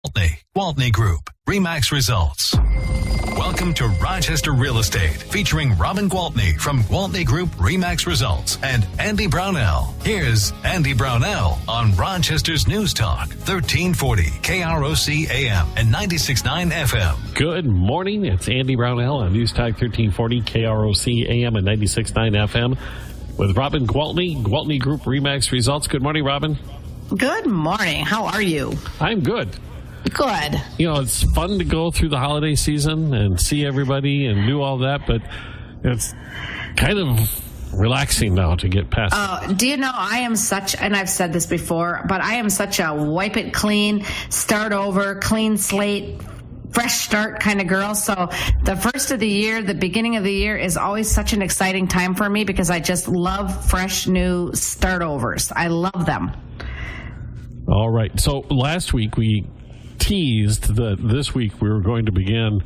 Gwaltney Group RE Results. Welcome to Rochester Real Estate, featuring Robin Gwaltney from Gwaltney Group RE Results and Andy Brownell. Here's Andy Brownell on Rochester's News Talk, 1340 KROC AM and 96.9 FM. Good morning. It's Andy Brownell on News Talk, 1340 KROC AM and 96.9 FM with Robin Gwaltney, Gwaltney Group RE Results. Good morning, Robin. Good morning. How are you? I'm good. Good. You know, it's fun to go through the holiday season and see everybody and do all that, but it's kind of relaxing now to get past it. Do you know, I am such, and I've said this before, but I am such a wipe it clean, start over, clean slate, fresh start kind of girl. So the first of the year, the beginning of the year is always such an exciting time for me because I just love fresh new start overs. I love them. All right. So last week we teased that this week we were going to begin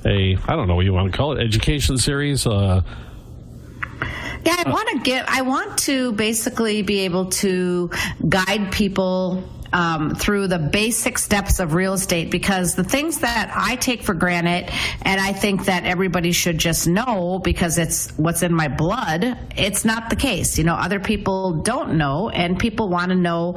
I don't know what you want to call it, education series. I want to basically be able to guide people through the basic steps of real estate, because the things that I take for granted and I think that everybody should just know because it's what's in my blood, it's not the case. You know, other people don't know, and people want to know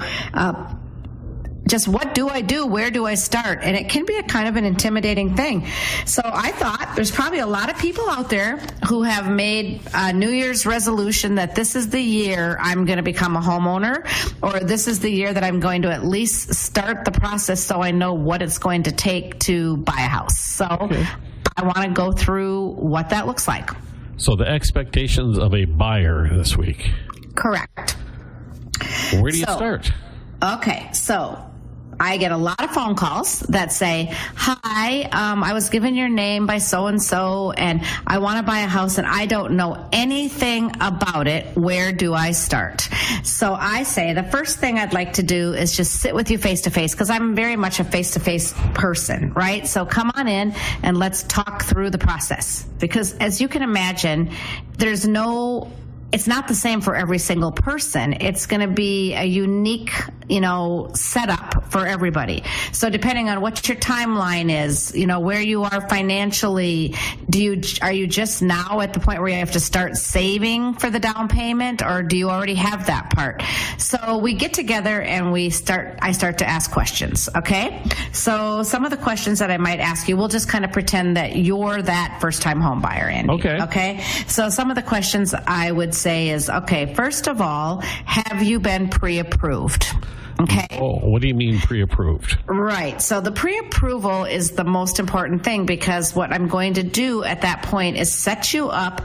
just what do I do? Where do I start? And it can be a kind of an intimidating thing. So I thought there's probably a lot of people out there who have made a New Year's resolution that this is the year I'm going to become a homeowner, or this is the year that I'm going to at least start the process so I know what it's going to take to buy a house. So I want to go through what that looks like. So the expectations of a buyer this week. Correct. Where do you start? Okay, so I get a lot of phone calls that say, hi, I was given your name by so-and-so, and I want to buy a house, and I don't know anything about it. Where do I start? So I say the first thing I'd like to do is just sit with you face-to-face, because I'm very much a face-to-face person, right? So come on in, and let's talk through the process. Because as you can imagine, it's not the same for every single person. It's going to be a unique, setup for everybody. So depending on what your timeline is, where you are financially, are you just now at the point where you have to start saving for the down payment, or do you already have that part? So we get together and I start to ask questions, okay? So some of the questions that I might ask you, we'll just kind of pretend that you're that first-time home buyer, Andy. Okay? So some of the questions I would say is, okay, first of all, have you been pre-approved? Okay. Oh, what do you mean pre-approved? Right. So the pre-approval is the most important thing, because what I'm going to do at that point is set you up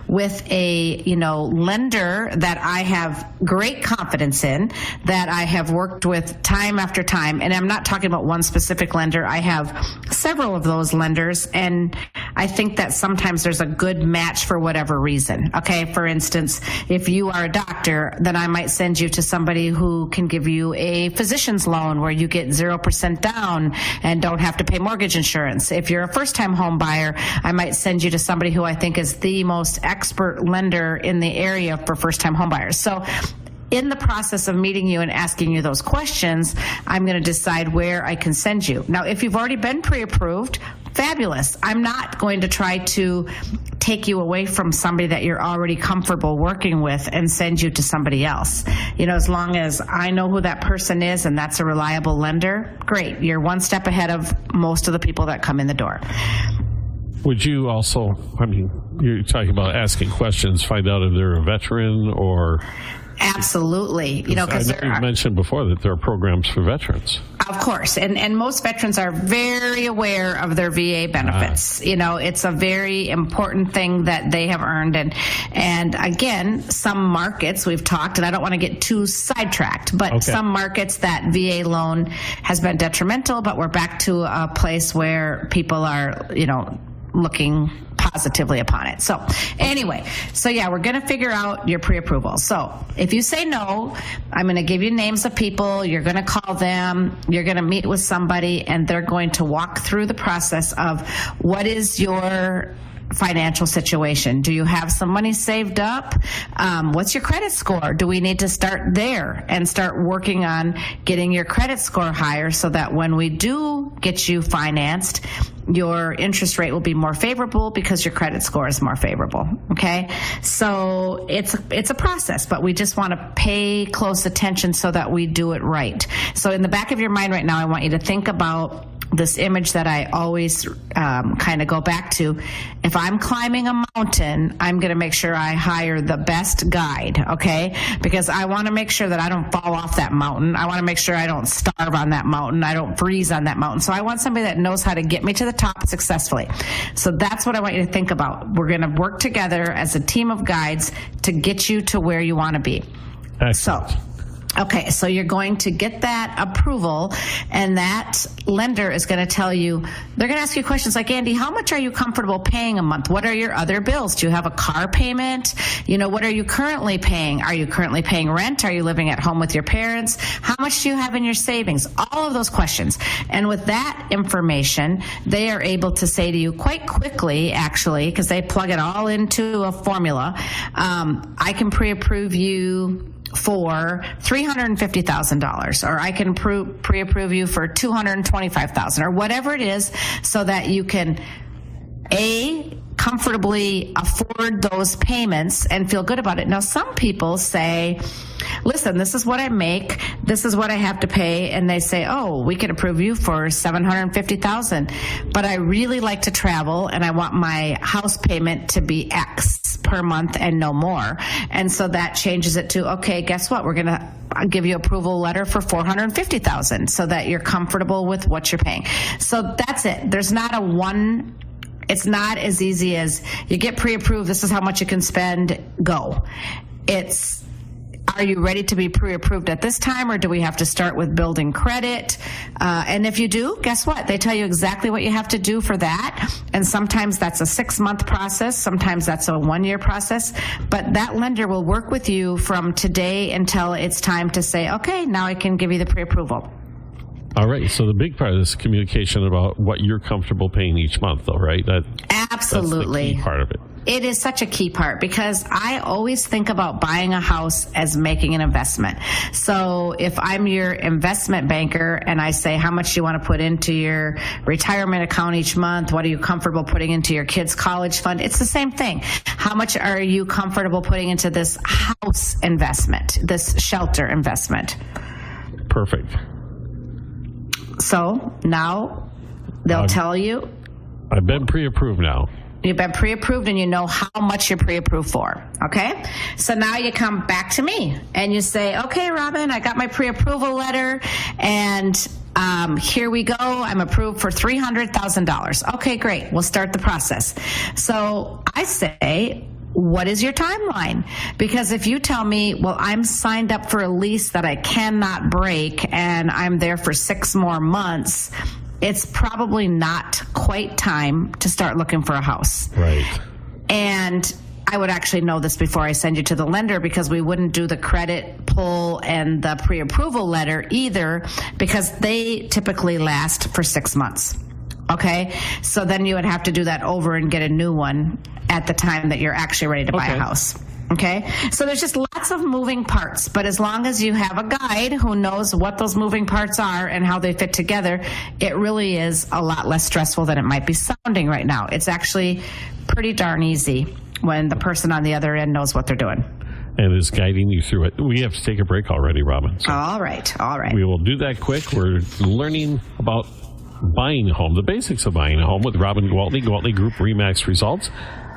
with a, lender that I have great confidence in, that I have worked with time after time. And I'm not talking about one specific lender. I have several of those lenders, and I think that sometimes there's a good match for whatever reason. Okay. For instance, if you are a doctor, then I might send you to somebody who can give you a physician's loan where you get 0% down and don't have to pay mortgage insurance. If you're a first-time home buyer, I might send you to somebody who I think is the most expert lender in the area for first-time home buyers. So in the process of meeting you and asking you those questions, I'm going to decide where I can send you. Now, if you've already been pre-approved, fabulous. I'm not going to try to take you away from somebody that you're already comfortable working with and send you to somebody else. As long as I know who that person is and that's a reliable lender, great. You're one step ahead of most of the people that come in the door. Would you also, you're talking about asking questions, find out if they're a veteran or... Absolutely. Because you mentioned before that there are programs for veterans. Of course. And most veterans are very aware of their VA benefits. It's a very important thing that they have earned. And again, some markets we've talked, and I don't want to get too sidetracked, but some markets that VA loan has been detrimental, but we're back to a place where people are, looking positively upon it. So anyway, we're going to figure out your pre-approval. So if you say no, I'm going to give you names of people. You're going to call them. You're going to meet with somebody, and they're going to walk through the process of what is your financial situation? Do you have some money saved up? What's your credit score? Do we need to start there and start working on getting your credit score higher so that when we do get you financed, your interest rate will be more favorable because your credit score is more favorable. Okay, so it's a process, but we just want to pay close attention so that we do it right. So in the back of your mind right now, I want you to think about this image that I always kind of go back to. If I'm climbing a mountain, I'm going to make sure I hire the best guide, okay? Because I want to make sure that I don't fall off that mountain. I want to make sure I don't starve on that mountain. I don't freeze on that mountain. So I want somebody that knows how to get me to the top successfully. So that's what I want you to think about. We're going to work together as a team of guides to get you to where you want to be. Excellent. Okay, so you're going to get that approval, and that lender is going to tell you, they're going to ask you questions like, Andy, how much are you comfortable paying a month? What are your other bills? Do you have a car payment? What are you currently paying? Are you currently paying rent? Are you living at home with your parents? How much do you have in your savings? All of those questions. And with that information, they are able to say to you quite quickly, actually, because they plug it all into a formula, I can pre-approve you for $350,000, or I can pre-approve you for $225,000, or whatever it is, so that you can comfortably afford those payments and feel good about it. Now, some people say, listen, this is what I make, this is what I have to pay, and they say, oh, we can approve you for $750,000, but I really like to travel and I want my house payment to be X per month and no more. And so that changes it to, okay, guess what? We're going to give you approval letter for $450,000 so that you're comfortable with what you're paying. So that's it. There's not a one. It's not as easy as you get pre-approved, this is how much you can spend, go. It's, are you ready to be pre-approved at this time, or do we have to start with building credit? And if you do, guess what? They tell you exactly what you have to do for that. And sometimes that's a 6-month process. Sometimes that's a 1-year process. But that lender will work with you from today until it's time to say, okay, now I can give you the pre-approval. All right. So the big part of this is communication about what you're comfortable paying each month, though, right? Absolutely. That's the key part of it. It is such a key part, because I always think about buying a house as making an investment. So if I'm your investment banker and I say, how much do you want to put into your retirement account each month? What are you comfortable putting into your kids' college fund? It's the same thing. How much are you comfortable putting into this house investment, this shelter investment? Perfect. So now they'll tell you. I've been pre-approved now. You've been pre-approved and you know how much you're pre-approved for, okay? So now you come back to me and you say, okay, Robin, I got my pre-approval letter and here we go. I'm approved for $300,000. Okay, great. We'll start the process. So I say, what is your timeline? Because if you tell me, well, I'm signed up for a lease that I cannot break and I'm there for 6 more months, it's probably not quite time to start looking for a house. Right. And I would actually know this before I send you to the lender, because we wouldn't do the credit pull and the pre-approval letter either, because they typically last for 6 months. Okay? So then you would have to do that over and get a new one at the time that you're actually ready to buy a house. Okay? So there's just lots of moving parts, but as long as you have a guide who knows what those moving parts are and how they fit together, it really is a lot less stressful than it might be sounding right now. It's actually pretty darn easy when the person on the other end knows what they're doing. And is guiding you through it. We have to take a break already, Robin. So all right. We will do that quick. We're learning about buying a home, the basics of buying a home with Robin Gwaltney, Gwaltney Group RE Results.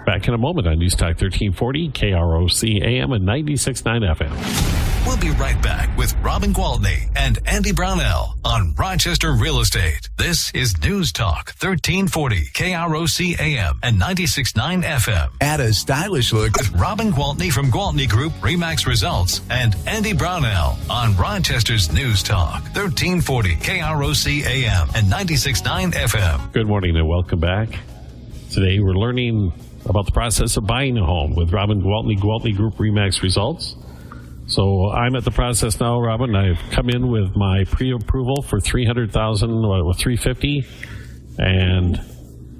Back in a moment on News Talk 1340, KROC AM and 96.9 FM. We'll be right back with Robin Gwaltney and Andy Brownell on Rochester Real Estate. This is News Talk 1340, KROC AM and 96.9 FM. Add a stylish look with Robin Gwaltney from Gwaltney Group RE Results and Andy Brownell on Rochester's News Talk 1340, KROC AM and 96.9 FM. Good morning and welcome back. Today we're learning about the process of buying a home with Robin Gwaltney, Gwaltney Group RE Results. So I'm at the process now, Robin. I've come in with my pre-approval for $300,000, with $350,000, and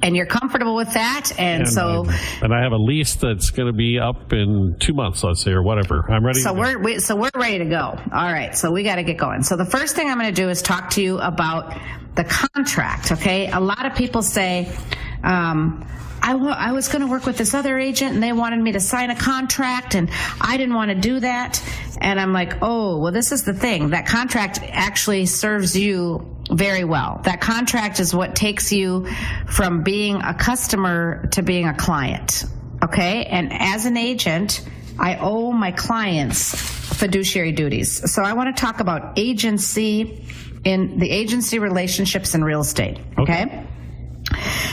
and you're comfortable with that. And I have a lease that's going to be up in 2 months, let's say, or whatever. I'm ready. So we're ready to go. All right. So we got to get going. So the first thing I'm going to do is talk to you about the contract. Okay. A lot of people say, I was going to work with this other agent and they wanted me to sign a contract and I didn't want to do that. And I'm like, oh, well, this is the thing. That contract actually serves you very well. That contract is what takes you from being a customer to being a client. Okay. And as an agent, I owe my clients fiduciary duties. So I want to talk about agency in the agency relationships in real estate. Okay.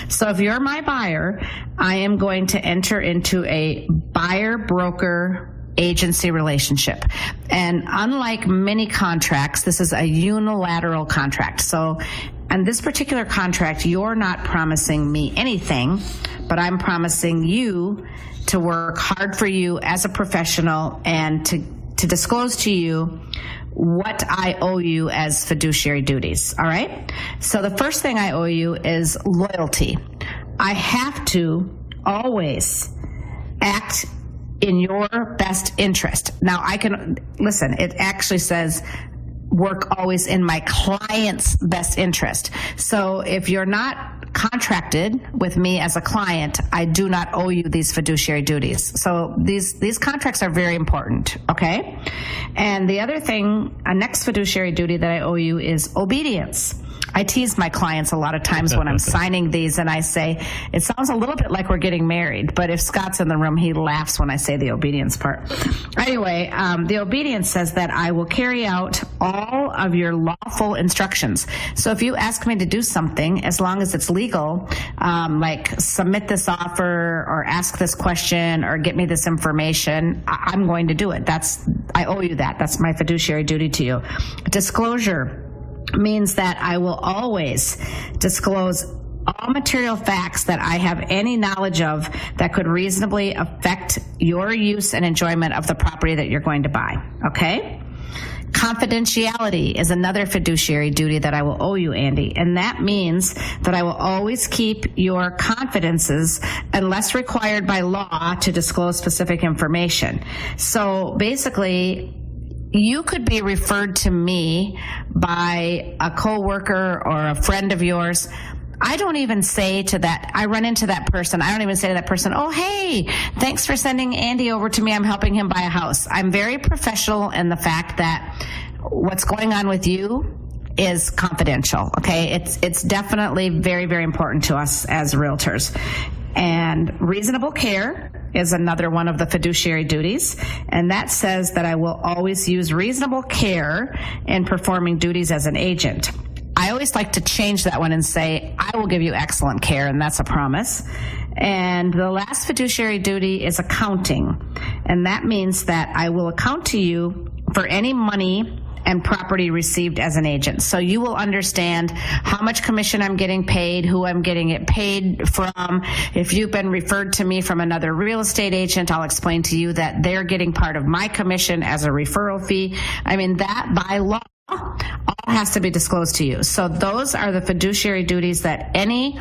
So if you're my buyer, I am going to enter into a buyer-broker agency relationship. And unlike many contracts, this is a unilateral contract. So on this particular contract, you're not promising me anything, but I'm promising you to work hard for you as a professional and to disclose to you what I owe you as fiduciary duties. All right. So the first thing I owe you is loyalty. I have to always act in your best interest. Now I can listen, it actually says work always in my client's best interest. So if you're not contracted with me as a client, I do not owe you these fiduciary duties. So these contracts are very important, okay? And the other thing, a next fiduciary duty that I owe you is obedience. I tease my clients a lot of times when I'm signing these and I say, it sounds a little bit like we're getting married, but if Scott's in the room, he laughs when I say the obedience part. Anyway, the obedience says that I will carry out all of your lawful instructions. So if you ask me to do something, as long as it's legal, like submit this offer or ask this question or get me this information, I'm going to do it. I owe you that. That's my fiduciary duty to you. Disclosure means that I will always disclose all material facts that I have any knowledge of that could reasonably affect your use and enjoyment of the property that you're going to buy. Okay? Confidentiality is another fiduciary duty that I will owe you, Andy, and that means that I will always keep your confidences unless required by law to disclose specific information. So basically, you could be referred to me by a coworker or a friend of yours. I don't even say to that, I run into that person, I don't even say to that person, oh, hey, thanks for sending Andy over to me. I'm helping him buy a house. I'm very professional in the fact that what's going on with you is confidential, okay? It's definitely very, very important to us as realtors. And reasonable care is another one of the fiduciary duties, and that says that I will always use reasonable care in performing duties as an agent. I always like to change that one and say, I will give you excellent care, and that's a promise. And the last fiduciary duty is accounting, and that means that I will account to you for any money and property received as an agent. So you will understand how much commission I'm getting paid, who I'm getting it paid from. If you've been referred to me from another real estate agent, I'll explain to you that they're getting part of my commission as a referral fee. I mean, that by law all has to be disclosed to you. So those are the fiduciary duties that any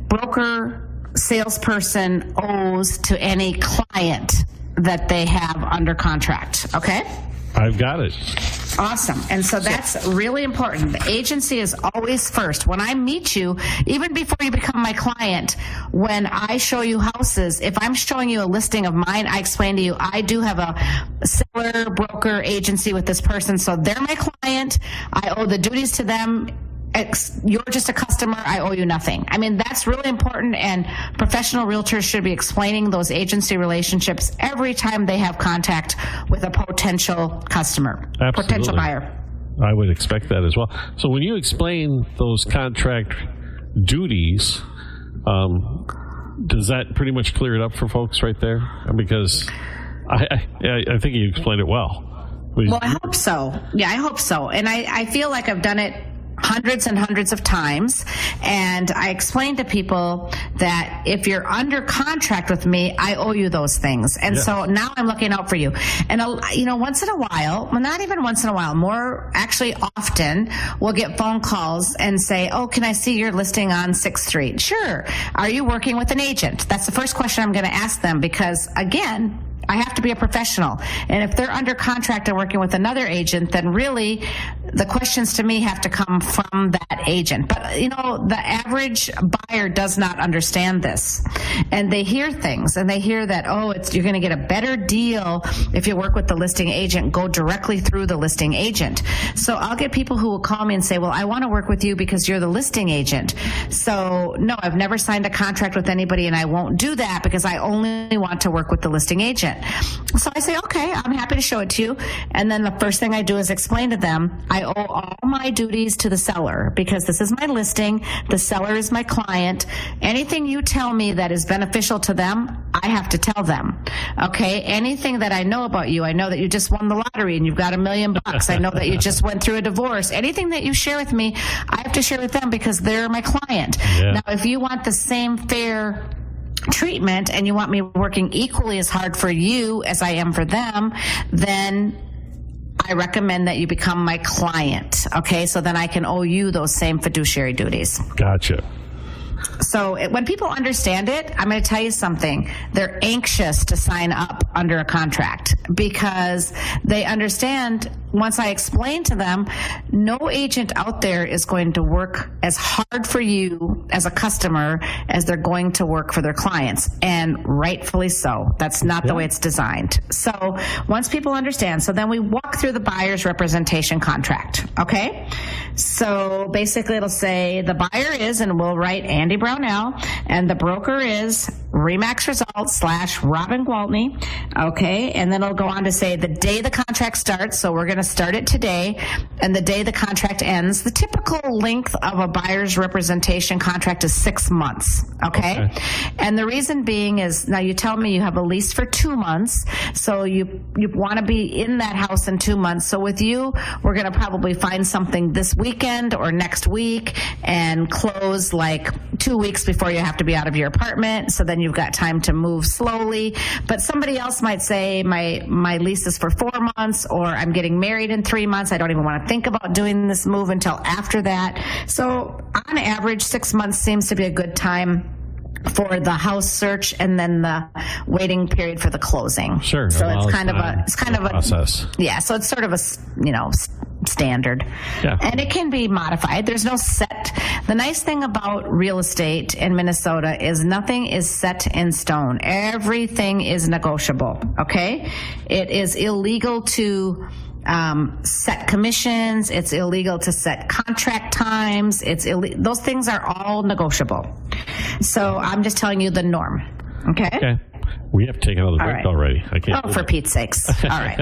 broker, salesperson owes to any client that they have under contract. Okay? I've got it. Awesome. And so that's really important. The agency is always first. When I meet you, even before you become my client, when I show you houses, if I'm showing you a listing of mine, I explain to you, I do have a seller broker agency with this person, so they're my client. I owe the duties to them. You're just a customer. I owe you nothing. I mean, that's really important, and professional realtors should be explaining those agency relationships every time they have contact with a potential customer, Absolutely. Potential buyer. I would expect that as well. So when you explain those contract duties, does that pretty much clear it up for folks right there? Because I think you explained it well. Well, I hope so. Yeah, I hope so. And I feel like I've done it hundreds and hundreds of times, and I explain to people that if you're under contract with me, I owe you those things, and so now I'm looking out for you. And once in a while, well, not even once in a while, more actually often, we'll get phone calls and say, "Oh, can I see your listing on 6th Street?" Sure. Are you working with an agent? That's the first question I'm going to ask them, because again, I have to be a professional. And if they're under contract and working with another agent, then really the questions to me have to come from that agent. But, the average buyer does not understand this. And they hear things, and they hear that, you're going to get a better deal if you work with the listing agent. Go directly through the listing agent. So I'll get people who will call me and say, well, I want to work with you because you're the listing agent. So no, I've never signed a contract with anybody, and I won't do that because I only want to work with the listing agent. So I say, okay, I'm happy to show it to you. And then the first thing I do is explain to them, I owe all my duties to the seller because this is my listing. The seller is my client. Anything you tell me that is beneficial to them, I have to tell them. Okay? Anything that I know about you, I know that you just won the lottery and you've got $1 million. I know that you just went through a divorce. Anything that you share with me, I have to share with them because they're my client. Yeah. Now, if you want the same fair treatment and you want me working equally as hard for you as I am for them, then I recommend that you become my client. Okay, so then I can owe you those same fiduciary duties. Gotcha. So when people understand it, I'm going to tell you something. They're anxious to sign up under a contract because they understand, once I explain to them, no agent out there is going to work as hard for you as a customer as they're going to work for their clients. And rightfully so. That's not the way it's designed. So once people understand, so then we walk through the buyer's representation contract. Okay? So basically it'll say the buyer is, and we'll write Andy Brownell, and the broker is Remax Results / Robin Gwaltney. Okay, and then it'll go on to say the day the contract starts, so we're going to start it today, and the day the contract ends. The typical length of a buyer's representation contract is 6 months. Okay? And the reason being is, now you tell me you have a lease for 2 months, so you want to be in that house in 2 months. So with you, we're going to probably find something this weekend or next week and close like 2 weeks before you have to be out of your apartment, so then you've got time to move slowly. But somebody else might say my lease is for 4 months, or I'm getting married in 3 months. I don't even want to think about doing this move until after that. So on average, 6 months seems to be a good time for the house search and then the waiting period for the closing. Sure. So it's kind of a process. Yeah. So it's sort of a standard. Yeah. And it can be modified. There's no set. The nice thing about real estate in Minnesota is nothing is set in stone. Everything is negotiable. Okay. It is illegal to set commissions. It's illegal to set contract times. Those things are all negotiable. So I'm just telling you the norm. Okay. We have to take another break already. I can't. For Pete's sakes. All right.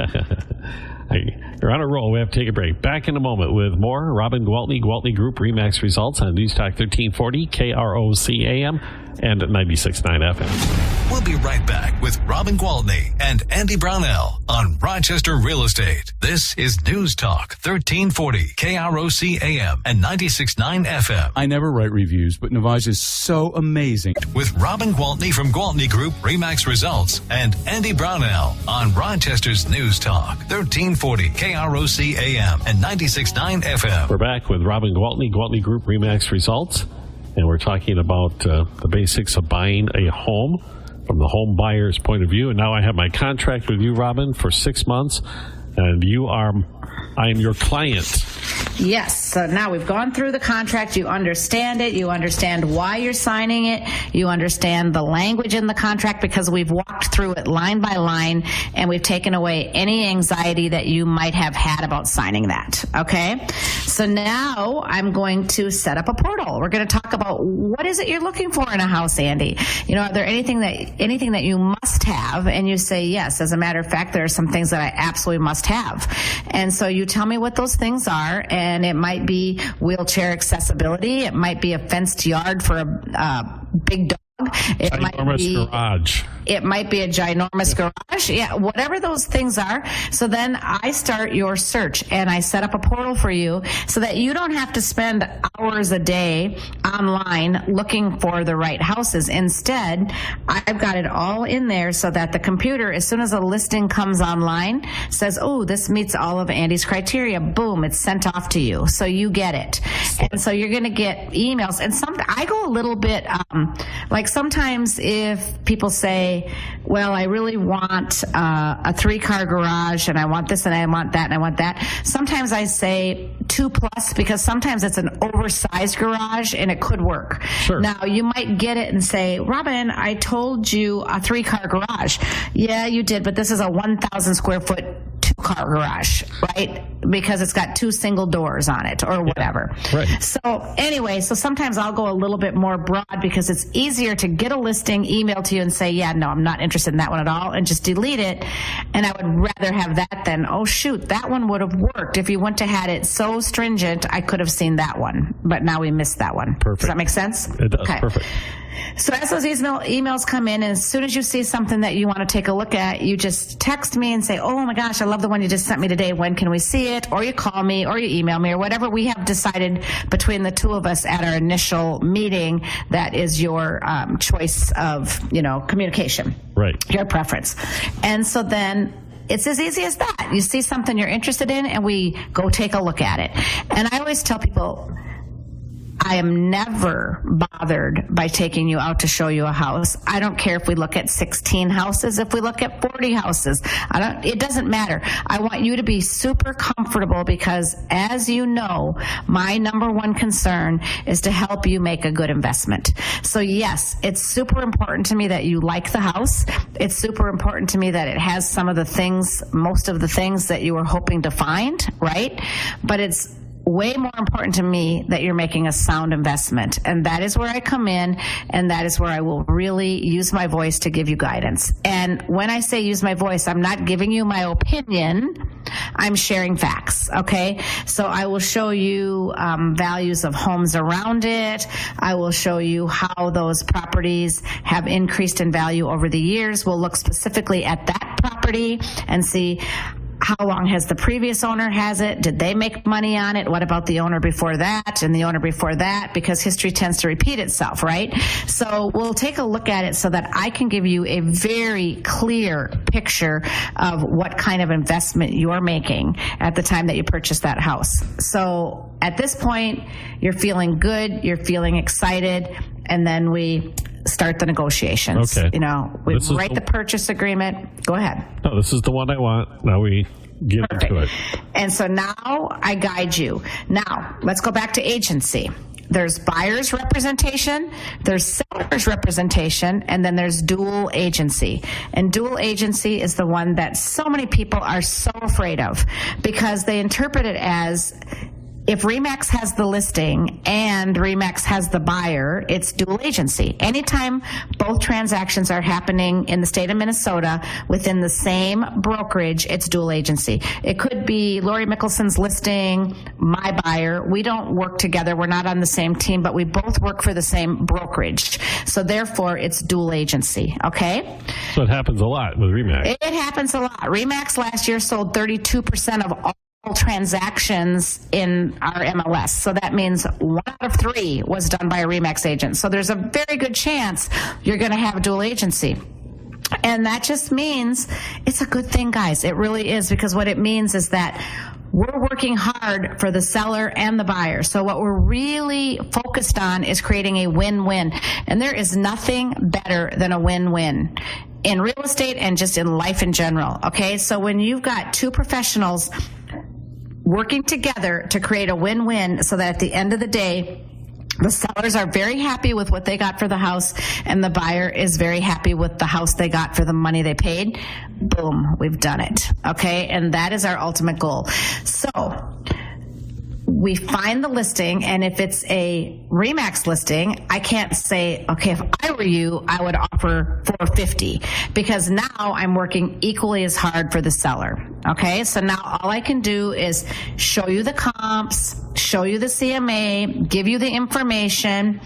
You're on a roll. We have to take a break. Back in a moment with more Robin Gwaltney, Gwaltney Group RE/MAX Results on News Talk 1340, KROC AM, and 96.9 FM. We'll be right back with Robin Gwaltney and Andy Brownell on Rochester Real Estate. This is News Talk 1340, KROC AM, and 96.9 FM. I never write reviews, but Navage is so amazing. With Robin Gwaltney from Gwaltney Group RE/MAX Results and Andy Brownell on Rochester's News Talk 1340, KROC AM, and 96.9 FM. We're back with Robin Gwaltney, Gwaltney Group RE/MAX Results, and we're talking about the basics of buying a home from the home buyer's point of view. And now I have my contract with you, Robin, for 6 months, and I am your client. Yes. So now we've gone through the contract. You understand it. You understand why you're signing it. You understand the language in the contract because we've walked through it line by line, and we've taken away any anxiety that you might have had about signing that. Okay? So now I'm going to set up a portal. We're going to talk about what is it you're looking for in a house, Andy. Are there anything that you must have? And you say, yes. As a matter of fact, there are some things that I absolutely must have. And so you tell me what those things are, and it might be wheelchair accessibility. It might be a fenced yard for a big dog. It might be garage. It might be a ginormous garage. Yeah, whatever those things are. So then I start your search and I set up a portal for you so that you don't have to spend hours a day online looking for the right houses. Instead, I've got it all in there so that the computer, as soon as a listing comes online, says, oh, this meets all of Andy's criteria. Boom, it's sent off to you. So you get it. And so you're going to get emails. And I go a little bit, like sometimes if people say, well, I really want a 3-car garage and I want this and I want that and I want that. Sometimes I say 2+ because sometimes it's an oversized garage and it could work. Sure. Now you might get it and say, Robin, I told you a 3-car garage. Yeah, you did, but this is a 1,000 square foot 2-car garage, right? Because it's got 2 single doors on it or whatever. Yeah, right. So anyway, so sometimes I'll go a little bit more broad because it's easier to get a listing emailed to you and say, yeah, no, I'm not interested in that one at all, and just delete it. And I would rather have that than, oh shoot, that one would have worked. If you went to had it so stringent, I could have seen that one, but now we missed that one. Perfect. Does that make sense? It does. Okay. Perfect. So as those emails come in, and as soon as you see something that you want to take a look at, you just text me and say, oh my gosh, I love the one you just sent me today. When can we see it? Or you call me or you email me or whatever we have decided between the two of us at our initial meeting. That is your choice of, communication. Right. Your preference. And so then it's as easy as that. You see something you're interested in and we go take a look at it. And I always tell people, I am never bothered by taking you out to show you a house. I don't care if we look at 16 houses, if we look at 40 houses. It doesn't matter. I want you to be super comfortable because, as you know, my number one concern is to help you make a good investment. So yes, it's super important to me that you like the house. It's super important to me that it has some of the things, most of the things that you were hoping to find, right? But it's way more important to me that you're making a sound investment. And that is where I come in, and that is where I will really use my voice to give you guidance. And when I say use my voice, I'm not giving you my opinion. I'm sharing facts, okay? So I will show you values of homes around it. I will show you how those properties have increased in value over the years. We'll look specifically at that property and see how long has the previous owner has it? Did they make money on it? What about the owner before that and the owner before that? Because history tends to repeat itself, right? So we'll take a look at it so that I can give you a very clear picture of what kind of investment you're making at the time that you purchase that house. So at this point, you're feeling good, you're feeling excited, and then we start the negotiations. Okay. We write the purchase agreement. Go ahead. No, this is the one I want. Now we get into it. And so now I guide you. Now, let's go back to agency. There's buyer's representation, there's seller's representation, and then there's dual agency. And dual agency is the one that so many people are so afraid of because they interpret it as, if RE/MAX has the listing and RE/MAX has the buyer, it's dual agency. Anytime both transactions are happening in the state of Minnesota within the same brokerage, it's dual agency. It could be Lori Mickelson's listing, my buyer. We don't work together. We're not on the same team, but we both work for the same brokerage. So therefore, it's dual agency, okay? So it happens a lot with RE/MAX. It happens a lot. RE/MAX last year sold 32% of all transactions in our MLS. So that means 1 out of 3 was done by a RE/MAX agent. So there's a very good chance you're going to have dual agency. And that just means it's a good thing, guys. It really is, because what it means is that we're working hard for the seller and the buyer. So what we're really focused on is creating a win-win. And there is nothing better than a win-win in real estate and just in life in general. Okay, so when you've got two professionals working together to create a win-win so that at the end of the day, the sellers are very happy with what they got for the house and the buyer is very happy with the house they got for the money they paid. Boom, we've done it. Okay, and that is our ultimate goal. So we find the listing, and if it's a RE/MAX listing, I can't say, okay, if I were you, I would offer $450, because now I'm working equally as hard for the seller. Okay, so now all I can do is show you the comps, show you the CMA, give you the information,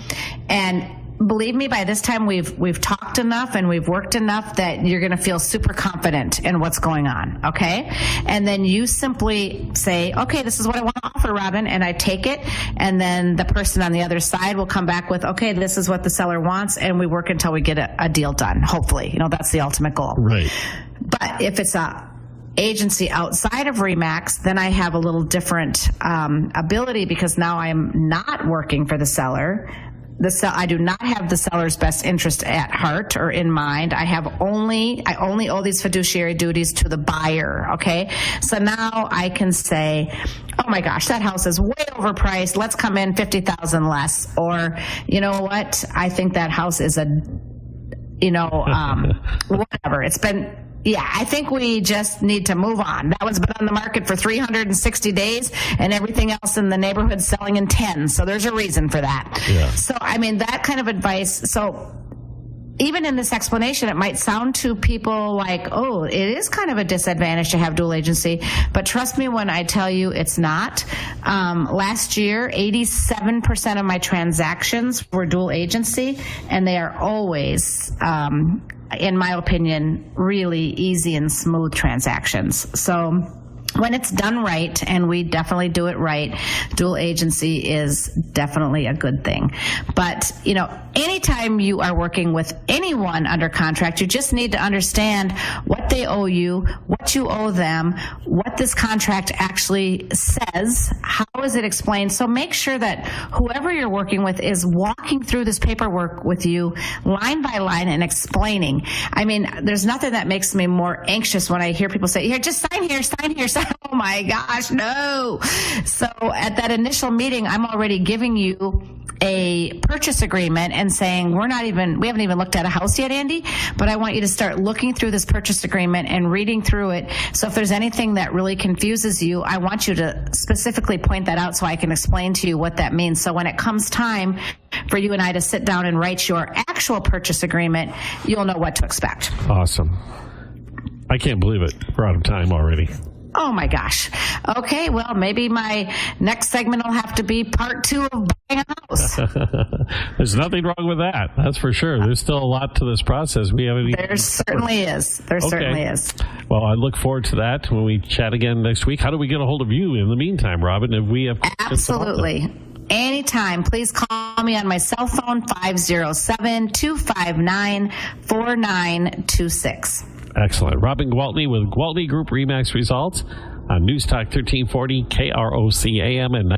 and believe me, by this time we've talked enough and we've worked enough that you're going to feel super confident in what's going on, okay? And then you simply say, okay, this is what I want to offer, Robin, and I take it, and then the person on the other side will come back with, okay, this is what the seller wants, and we work until we get a deal done, hopefully. You know, that's the ultimate goal. Right. But if it's a agency outside of RE/MAX, then I have a little different ability, because now I'm not working for the seller. I do not have the seller's best interest at heart or in mind. I only owe these fiduciary duties to the buyer, okay? So now I can say, oh my gosh, that house is way overpriced. Let's come in $50,000 less. Or, you know what? I think that house is whatever. It's been, I think we just need to move on. That one's been on the market for 360 days, and everything else in the neighborhood selling in 10. So there's a reason for that. Yeah. So, I mean, that kind of advice. So even in this explanation, it might sound to people like, oh, it is kind of a disadvantage to have dual agency. But trust me when I tell you it's not. Last year, 87% of my transactions were dual agency, and they are always, in my opinion, really easy and smooth transactions. So when it's done right, and we definitely do it right, dual agency is definitely a good thing. But, you know, anytime you are working with anyone under contract, you just need to understand what they owe you, what you owe them, what this contract actually says, how is it explained. So make sure that whoever you're working with is walking through this paperwork with you line by line and explaining. I mean, there's nothing that makes me more anxious when I hear people say, here, just sign here, sign here, sign. Oh my gosh, no. So at that initial meeting, I'm already giving you a purchase agreement and saying, we haven't even looked at a house yet, Andy, but I want you to start looking through this purchase agreement and reading through it. So if there's anything that really confuses you, I want you to specifically point that out so I can explain to you what that means. So when it comes time for you and I to sit down and write your actual purchase agreement, you'll know what to expect. Awesome. I can't believe it. We're out of time already. Oh my gosh. Okay, well, maybe my next segment will have to be part 2 of buying a house. There's nothing wrong with that. That's for sure. There's still a lot to this process. There certainly is. Certainly is. Well, I look forward to that when we chat again next week. How do we get a hold of you in the meantime, Robin? If we have Absolutely. Anytime. Please call me on my cell phone, 507-259-4926. Excellent. Robin Gwaltney with Gwaltney Group RE/MAX Results on News Talk 1340 KROC AM and